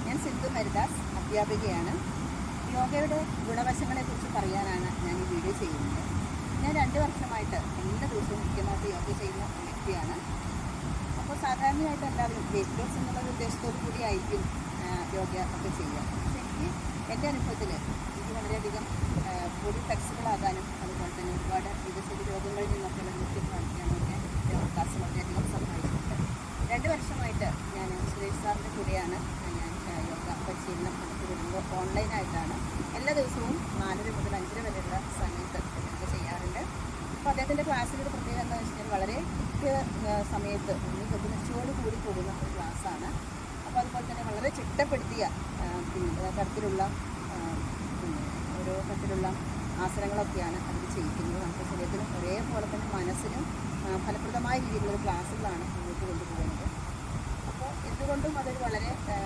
ഞാൻ സിന്ധു ഹരിദാസ്, അധ്യാപികയാണ്. യോഗയുടെ ഗുണവശങ്ങളെക്കുറിച്ച് പറയാനാണ് ഞാൻ ഈ വീഡിയോ ചെയ്യുന്നത്. ഞാൻ 2 വർഷമായിട്ട് എല്ലാ ദിവസവും കൃത്യമായിട്ട് യോഗ ചെയ്യുന്ന വ്യക്തിയാണ്. അപ്പോൾ സാധാരണയായിട്ട് എല്ലാവരും വെയിറ്റ് ലോസ് എന്നുള്ള ഉദ്ദേശത്തോടു കൂടിയായിരിക്കും യോഗ ഒക്കെ ചെയ്യുക. പക്ഷേ എൻ്റെ അനുഭവത്തിൽ എനിക്ക് വളരെയധികം ബോഡി ഫ്ലെക്സിബിൾ ആകാനും അതുപോലെ തന്നെ ഒരുപാട് വികസിത രോഗങ്ങളിൽ നിന്നൊക്കെ മുക്തി പ്രാപിക്കാനും ഒക്കെ യോഗ ക്ലാസ് വളരെയധികം സഹായിച്ചിട്ടുണ്ട്. 2 വർഷമായിട്ട് ഞാൻ സുരേഷ് സാറിൻ്റെ കൂടെയാണ് ഞാൻ യോഗ പരിശീലനം നടത്തിവരുന്നത്. ഓൺലൈനായിട്ടാണ്. എല്ലാ ദിവസവും 4:30 മുതൽ 5:30 വരെയുള്ള സമയത്ത് യോഗ ചെയ്യാറുണ്ട്. അപ്പോൾ അദ്ദേഹത്തിൻ്റെ ക്ലാസ്സിലൊരു പ്രത്യേകത എന്താ വെച്ച് കഴിഞ്ഞാൽ വളരെ സമയത്ത് കൃത്യനിഷ്ഠയോട് കൂടി പോകുന്ന ഒരു ക്ലാസ്സാണ്. അപ്പോൾ അതുപോലെ തന്നെ വളരെ ചിട്ടപ്പെടുത്തിയ തരത്തിലുള്ള ഓരോ തരത്തിലുള്ള ആസനങ്ങളൊക്കെയാണ് അതിൽ ചെയ്യിക്കുന്നത്. നമ്മുടെ ശരീരത്തിനും ഒരേപോലെ തന്നെ മനസ്സിനും ഫലപ്രദമായ രീതിയിലുള്ള ക്ലാസ്സുകളാണ് മുന്നോട്ട് കൊണ്ടുപോകുന്നത്. അപ്പോൾ എന്തുകൊണ്ടും അതൊരു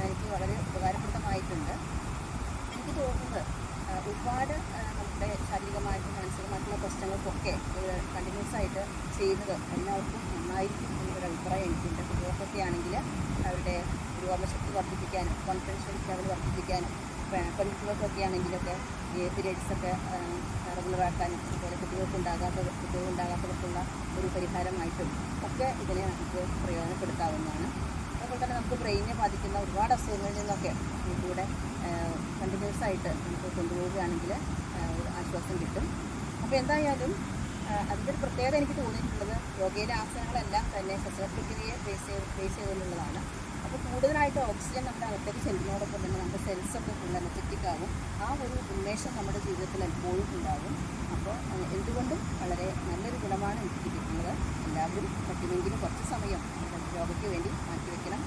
എനിക്ക് വളരെ ഉപകാരപ്രദമായിട്ടുണ്ട്. എനിക്ക് തോന്നുന്നത് ഒരുപാട് നമ്മുടെ ശാരീരികമായിട്ടും മാനസികമായിട്ടുള്ള പ്രശ്നങ്ങൾക്കൊക്കെ കണ്ടിന്യൂസ് ആയിട്ട് ചെയ്യുന്നത് എല്ലാവർക്കും നന്നായിരിക്കും എന്നൊരു അഭിപ്രായം എനിക്കുണ്ട്. കുട്ടികൾക്കൊക്കെ ആണെങ്കിൽ അവരുടെ ഒരു ഓർമ്മശക്തി വർദ്ധിപ്പിക്കാനും കോൺഫിഡൻസ് ലെവൽ വർദ്ധിപ്പിക്കാനും പെൺകുട്ടികൾക്കൊക്കെ ആണെങ്കിലൊക്കെ പീരിയഡ്സൊക്കെ റെഗുലറാക്കാനും അതുപോലെ കുട്ടികളുണ്ടാകാത്തവർക്കുള്ള ഒരു പരിഹാരമായിട്ടും ഒക്കെ ഇതിനെ നമുക്ക് പ്രയോജനപ്പെടുത്താവുന്നതാണ്. അതുപോലെ തന്നെ നമുക്ക് ബ്രെയിനെ ബാധിക്കുന്ന ഒരുപാട് അസുഖങ്ങളിൽ നിന്നൊക്കെ ഇതിലൂടെ കണ്ടിന്യൂസ് ആയിട്ട് നമുക്ക് കൊണ്ടുപോവുകയാണെങ്കിൽ ഒരു ആശ്വാസം കിട്ടും. അപ്പോൾ എന്തായാലും അതിൻ്റെ ഒരു പ്രത്യേകത എനിക്ക് തോന്നിയിട്ടുള്ളത് യോഗയിലെ ആസനങ്ങളെല്ലാം തന്നെ ശ്വസനപ്രക്രിയയെ ബേസ് ചെയ്തുകൊണ്ടുള്ളതാണ്. അപ്പോൾ കൂടുതലായിട്ട് ഓക്സിജൻ നമ്മുടെ അകത്തേക്ക് ചെല്ലുന്നതോടൊപ്പം തന്നെ നമ്മുടെ സെൽസൊക്കെ ഫുൾ എനർജറ്റിക് ആകും. ആ ഒരു ഉന്മേഷം നമ്മുടെ ജീവിതത്തിൽ എപ്പോഴും ഉണ്ടാകും. അപ്പോൾ എന്തുകൊണ്ടും വളരെ നല്ലൊരു ഗുണമാണ് എനിക്ക് കിട്ടുന്നത്. എല്ലാവരും പറ്റുമെങ്കിലും കുറച്ച് സമയം യോഗയ്ക്ക് വേണ്ടി മാറ്റിവെക്കണം.